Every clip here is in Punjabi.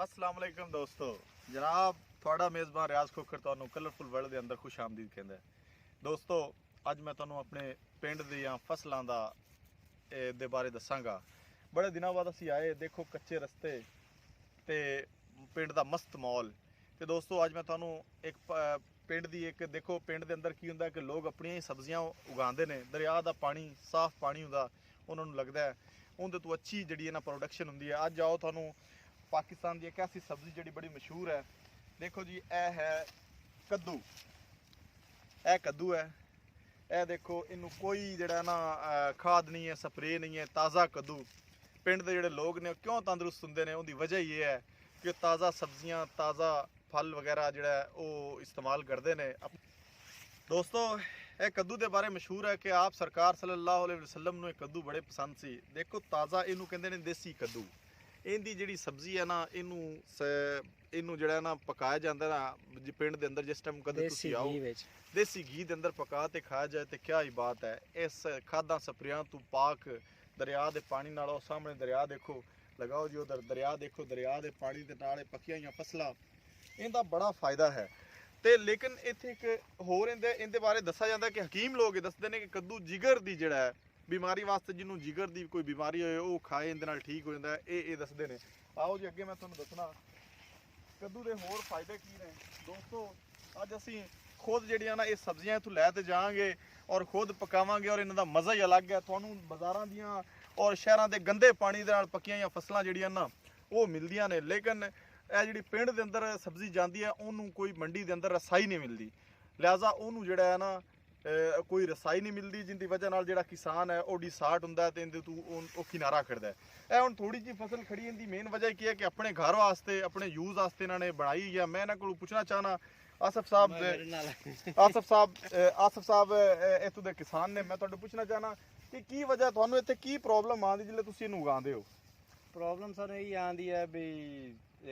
अस्सलाम वालेकुम दोस्तों, जनाब थोड़ा मेज़बान रियाज खोखर ਤੁਹਾਨੂੰ ਕਲਰਫੁਲ ਵਰਲਡ ਦੇ ਅੰਦਰ ਖੁਸ਼ ਆਮਦੀਦ ਕਹਿੰਦਾ ਦੋਸਤੋ। ਅੱਜ ਮੈਂ ਤੁਹਾਨੂੰ ਆਪਣੇ ਪਿੰਡ ਦੀਆਂ ਫਸਲਾਂ ਦੇ ਬਾਰੇ ਦੱਸਾਂਗਾ। ਬੜੇ ਦਿਨਾਂ ਬਾਅਦ ਅਸੀਂ ਆਏ, ਦੇਖੋ ਕੱਚੇ ਰਸਤੇ ਤੇ ਪਿੰਡ ਦਾ ਮਸਤ ਮਾਹੌਲ। ਤੇ ਦੋਸਤੋ ਅੱਜ ਮੈਂ ਤੁਹਾਨੂੰ ਇੱਕ ਪਿੰਡ ਦੀ ਇੱਕ ਦੇਖੋ, ਪਿੰਡ ਦੇ ਅੰਦਰ ਕੀ ਹੁੰਦਾ ਕਿ ਲੋਕ ਆਪਣੀਆਂ ਹੀ ਸਬਜ਼ੀਆਂ ਉਗਾਉਂਦੇ ਨੇ। ਦਰਿਆ ਦਾ ਪਾਣੀ, ਸਾਫ਼ ਪਾਣੀ ਹੁੰਦਾ, ਉਹਨਾਂ ਨੂੰ ਲੱਗਦਾ ਹੈ ਉਹਦੇ ਤੋਂ ਅੱਛੀ ਜਿਹੜੀ ਹੈ ਨਾ ਪ੍ਰੋਡਕਸ਼ਨ ਹੁੰਦੀ ਹੈ। ਅੱਜ ਆਓ ਤੁਹਾਨੂੰ पाकिस्तान की एक ऐसी सब्जी जी बड़ी मशहूर है। देखो जी, यह है कद्दू। यह कद्दू है, यह देखो, इनू कोई जड़ा ना खाद नहीं है, स्प्रे नहीं है, ताज़ा कद्दू। पिंड के जोड़े लोग ने क्यों तंदुरुस्त होंगे ने, उनकी वजह ये है कि ताज़ा सब्जियां, ताज़ा फल वगैरह जोड़ा वो इस्तेमाल करते हैं। दोस्तों यह कद्दू के बारे मशहूर है कि आप सरकार सल्लल्लाहु अलैहि वसल्लम नूं कद्दू बड़े पसंद सी। देखो ताज़ा इनू कहते हैं देसी कद्दू। ਇਹਦੀ ਜਿਹੜੀ ਸਬਜ਼ੀ ਹੈ ਨਾ, ਇਹਨੂੰ ਜਿਹੜਾ ਨਾ ਪਕਾਇਆ ਜਾਂਦਾ ਨਾ ਪਿੰਡ ਦੇ ਅੰਦਰ। ਜਿਸ ਟਾਈਮ ਕਦੇ ਤੁਸੀਂ ਆਓ, ਦੇਸੀ ਘੀ ਦੇ ਅੰਦਰ ਪਕਾ ਤੇ ਖਾਇਆ ਜਾਏ ਤੇ ਕਿਆ ਹੀ ਬਾਤ ਹੈ। ਇਸ ਖਾਦਾਂ ਸਪਰੇਆਂ ਤੋਂ ਪਾਕ ਦਰਿਆ ਦੇ ਪਾਣੀ ਨਾਲ, ਉਹ ਸਾਹਮਣੇ ਦਰਿਆ ਦੇਖੋ, ਲਗਾਓ ਜੀ ਉਧਰ ਦਰਿਆ ਦੇਖੋ, ਦਰਿਆ ਦੇ ਪਾਣੀ ਦੇ ਨਾਲ ਪੱਕੀਆਂ ਹੋਈਆਂ ਫਸਲਾਂ, ਇਹਦਾ ਬੜਾ ਫਾਇਦਾ ਹੈ। ਤੇ ਲੇਕਿਨ ਇੱਥੇ ਇੱਕ ਹੋਰ ਇਹਦੇ ਬਾਰੇ ਦੱਸਿਆ ਜਾਂਦਾ ਕਿ ਹਕੀਮ ਲੋਕ ਦੱਸਦੇ ਨੇ ਕਿ ਕੱਦੂ ਜਿਗਰ ਦੀ ਜਿਹੜਾ ਹੈ बीमारी वास्ते, जिन्हों जिगर की कोई बीमारी हो खाए इहदे ठीक हो जाता है। ये दसते हैं। आओ जी अगे मैं तुहानूं दसना कद्दू के होर फायदे की ने। दोस्तों अज असीं खुद जिहड़ियां ना ये सब्जियां इत्थों लै ते जावांगे और खुद पकावांगे और इन्हां दा मज़ा ही अलग है। तुहानूं बाज़ारां दियां और शहरां दे गंदे पानी दे नाल पक्कियां होईयां फसलां जिहड़ियां ना वो मिलदियां ने, लेकिन ਇਹ ਜਿਹੜੀ ਪਿੰਡ ਦੇ ਅੰਦਰ ਸਬਜ਼ੀ ਜਾਂਦੀ ਹੈ ਉਹਨੂੰ ਕੋਈ ਮੰਡੀ ਦੇ ਅੰਦਰ ਰਸਾਈ ਨਹੀਂ ਮਿਲਦੀ। ਲਿਹਾਜ਼ਾ ਉਹਨੂੰ ਜਿਹੜਾ ਹੈ ਨਾ कोई रसाई नहीं मिलती, जिनकी वजह नाल जिहड़ा किसान है वो डिसार्ट हुंदा है ते इहदे तों वो किनारा खड़दा है। ਇਹ ਹੁਣ ਥੋੜੀ जी फसल खड़ी इहदी मेन वजह की है कि अपने घर वास्ते, अपने यूज़ वास्ते इन्होंने बनाई है। मैं इन्हां कोलों पुछना चाहना आसफ साहब इत्थों दे किसान ने, मैं तुहानूं पुछना चाहना कि की वजह तुहानूं इत्थे की प्रॉब्लम आंदी जिल्ले तुसीं इहनूं उगांदे हो? प्रॉब्लम सर यही आती है भी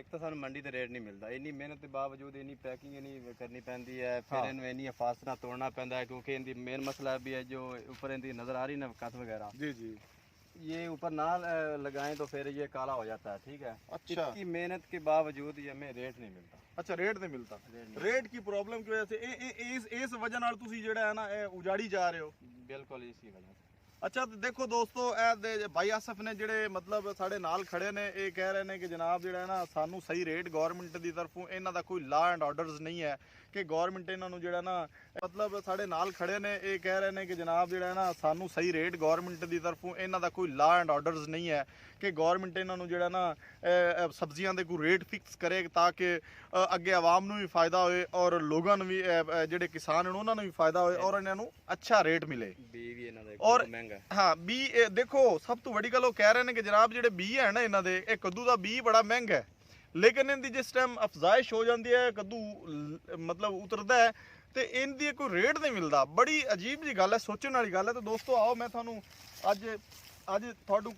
एक तो सानू मंडी ते रेट नहीं मिलता, इन्नी मेहनत के बावजूद इन्नी पैकिंग इन्नी करनी पैंदी है, फिर इन्हू इन्नी फासला तोड़ना पैंदा है क्योंकि इनकी मेन मसला भी है जो ऊपर इनकी नज़र आ रही ना कथ वगैरह, जी जी, ये ऊपर ना लगाएं तो फिर ये काला हो जाता है। ठीक है, अच्छा, इतनी मेहनत के बावजूद ये हमें रेट नहीं मिलता। अच्छा, रेट नहीं मिलता। रेट की प्रॉब्लम की वजह से इस वजह नाल तुसीं जिहड़ा है ना उजाड़ी जा रहे हो? बिल्कुल इसी वजह से। अच्छा तो देखो दोस्तों, भाई आसफ ने ਜਿਹੜੇ मतलब ਸਾਡੇ ਨਾਲ ਖੜੇ ਨੇ, ਇਹ ਕਹਿ ਰਹੇ ਨੇ ਕਿ ਜਨਾਬ ਜਿਹੜਾ ਨਾ ਸਾਨੂੰ ਸਹੀ ਰੇਟ ਗਵਰਨਮੈਂਟ ਦੀ ਤਰਫੋਂ, ਇਹਨਾਂ ਦਾ ਕੋਈ ਲਾ ਐਂਡ ਆਰਡਰਸ ਨਹੀਂ ਹੈ ਕਿ ਗਵਰਨਮੈਂਟ ਇਹਨਾਂ ਨੂੰ ਜਿਹੜਾ ਨਾ मतलब ਸਾਡੇ ਨਾਲ ਖੜੇ ਨੇ, ਇਹ ਕਹਿ ਰਹੇ ਨੇ ਕਿ ਜਨਾਬ ਜਿਹੜਾ ਨਾ ਸਾਨੂੰ ਸਹੀ ਰੇਟ ਗਵਰਨਮੈਂਟ ਦੀ ਤਰਫੋਂ, ਇਹਨਾਂ ਦਾ ਕੋਈ ਲਾ ਐਂਡ ਆਰਡਰਸ ਨਹੀਂ ਹੈ ਕਿ ਗਵਰਨਮੈਂਟ ਇਹਨਾਂ ਨੂੰ ਜਿਹੜਾ ਨਾ ਸਬਜ਼ੀਆਂ ਦੇ ਕੋਈ ਰੇਟ ਫਿਕਸ ਕਰੇ ਤਾਂ ਕਿ ਅੱਗੇ ਆਵਾਮ ਨੂੰ ਵੀ ਫਾਇਦਾ ਹੋਏ ਔਰ ਲੋਕਾਂ ਨੂੰ ਵੀ, ਜਿਹੜੇ ਕਿਸਾਨ ਹਨ ਉਹਨਾਂ ਨੂੰ ਵੀ ਫਾਇਦਾ ਹੋਏ ਔਰ ਇਹਨਾਂ ਨੂੰ ਅੱਛਾ ਰੇਟ ਮਿਲੇ। ਬੀ ਵੀ ਇਹਨਾਂ ਦਾ ਔਰ ਮਹਿੰਗਾ, ਹਾਂ ਬੀ ਦੇਖੋ ਸਭ ਤੋਂ ਵੱਡੀ ਗੱਲ ਉਹ ਕਹਿ ਰਹੇ ਨੇ ਕਿ ਜਨਾਬ ਜਿਹੜੇ ਬੀ ਹੈ ਨਾ ਇਹਨਾਂ ਦੇ, ਇਹ ਕੱਦੂ ਦਾ ਬੀ ਬੜਾ ਮਹਿੰਗਾ ਹੈ, ਲੇਕਿਨ ਇਹਦੀ ਜਿਸ ਟਾਈਮ ਅਫਜ਼ਾਇਸ਼ ਹੋ ਜਾਂਦੀ ਹੈ, ਕੱਦੂ मतलब ਉਤਰਦਾ ਹੈ ਤੇ ਇਹਦੀ ਕੋਈ ਰੇਟ ਨਹੀਂ ਮਿਲਦਾ। ਬੜੀ ਅਜੀਬ ਜੀ ਗੱਲ ਹੈ, ਸੋਚਣ ਵਾਲੀ ਗੱਲ ਹੈ। ਤਾਂ ਦੋਸਤੋ ਆਓ ਮੈਂ ਤੁਹਾਨੂੰ ਅੱਜ ਤੁਹਾਨੂੰ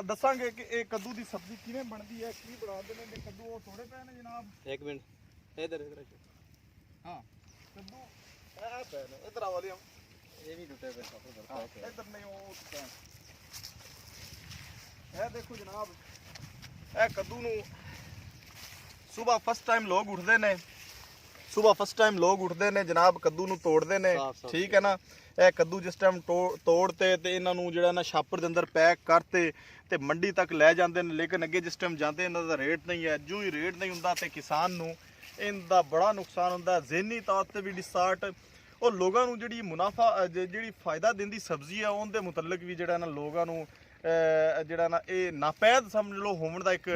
ਦੱਸਾਂਗੇ ਕਿ ਇਹ ਕੱਦੂ ਦੀ ਸਬਜ਼ੀ ਕਿਵੇਂ ਬਣਦੀ ਹੈ, ਕੀ ਬਣਾਉਂਦੇ ਨੇ। ਤੇ ਕੱਦੂ ਉਹ ਥੋੜੇ ਪਏ ਨੇ ਜਨਾਬ, एक मिनट इधर ਹਾਂ ਕੱਦੂ ਇਹ ਪਏ ਨੇ, ਇਧਰ ਆ ਵਾਲੀ ये भी टूटे पे इधर नहीं वो है। देखो जनाब ए कद्दू नूं सुबह फर्स्ट टाइम लोग उठते ने, सुबह फर्स्ट टाइम लोग उठते ने जनाब, कद्दू नूं तोड़ते ने, ठीक है ना। ਇਹ ਕੱਦੂ ਜਿਸ ਟਾਈਮ ਤੋੜਤੇ ਤੇ ਇਹਨਾਂ ਨੂੰ ਜਿਹੜਾ ਨਾ ਛਾਪਰ ਦੇ ਅੰਦਰ ਪੈਕ ਕਰਤੇ ਤੇ ਮੰਡੀ ਤੱਕ ਲੈ ਜਾਂਦੇ ਨੇ, ਲੇਕਿਨ ਅੱਗੇ ਜਿਸ ਟਾਈਮ ਜਾਂਦੇ ਇਹਨਾਂ ਦਾ ਰੇਟ ਨਹੀਂ ਹੈ। ਜੋ ਹੀ ਰੇਟ ਨਹੀਂ ਹੁੰਦਾ ਤੇ ਕਿਸਾਨ ਨੂੰ ਇਹਦਾ ਬੜਾ ਨੁਕਸਾਨ ਹੁੰਦਾ, ਜ਼ਹਿਨੀ ਤੌਰ ਤੇ ਵੀ ਡਿਸਾਰਟ और लोगों ਨੂੰ ਜਿਹੜੀ ਮੁਨਾਫਾ ਜਿਹੜੀ ਫਾਇਦਾ ਦਿੰਦੀ ਸਬਜ਼ੀ ਆ ਉਹਦੇ ਮੁਤਲਕ ਵੀ ਜਿਹੜਾ ਨਾ ਲੋਕਾਂ ਨੂੰ ਜਿਹੜਾ ਨਾ ਇਹ ਨਾਪੈਦ ਸਮਝ ਲਓ ਹੋਣ ਦਾ ਇੱਕ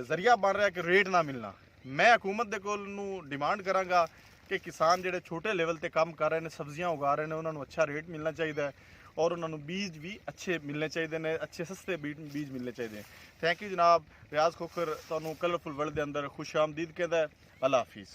ਜ਼ਰੀਆ ਬਣ ਰਿਹਾ ਕਿ ਰੇਟ ਨਾ ਮਿਲਣਾ। ਮੈਂ ਹਕੂਮਤ ਦੇ ਕੋਲ ਨੂੰ ਡਿਮਾਂਡ ਕਰਾਂਗਾ ਕਿ ਕਿਸਾਨ ਜਿਹੜੇ ਛੋਟੇ ਲੈਵਲ ਤੇ ਕੰਮ ਕਰ ਰਹੇ ਨੇ, ਸਬਜ਼ੀਆਂ ਉਗਾ ਰਹੇ ਨੇ, ਉਹਨਾਂ ਨੂੰ ਅੱਛਾ ਰੇਟ ਮਿਲਣਾ ਚਾਹੀਦਾ ਹੈ ਔਰ ਉਹਨਾਂ ਨੂੰ ਬੀਜ ਵੀ ਅੱਛੇ ਮਿਲਣੇ ਚਾਹੀਦੇ ਨੇ, ਅੱਛੇ ਸਸਤੇ ਬੀਜ ਮਿਲਣੇ ਚਾਹੀਦੇ ਨੇ। ਥੈਂਕ ਯੂ ਜਨਾਬ। ਰਿਆਜ਼ ਖੋਖਰ ਤੁਹਾਨੂੰ ਕਲਰਫੁਲ ਵਰਲਡ ਦੇ ਅੰਦਰ ਖੁਸ਼ ਆਮਦੀਦ ਕਹਿੰਦਾ। ਅੱਲਾ ਹਾਫਿਜ਼।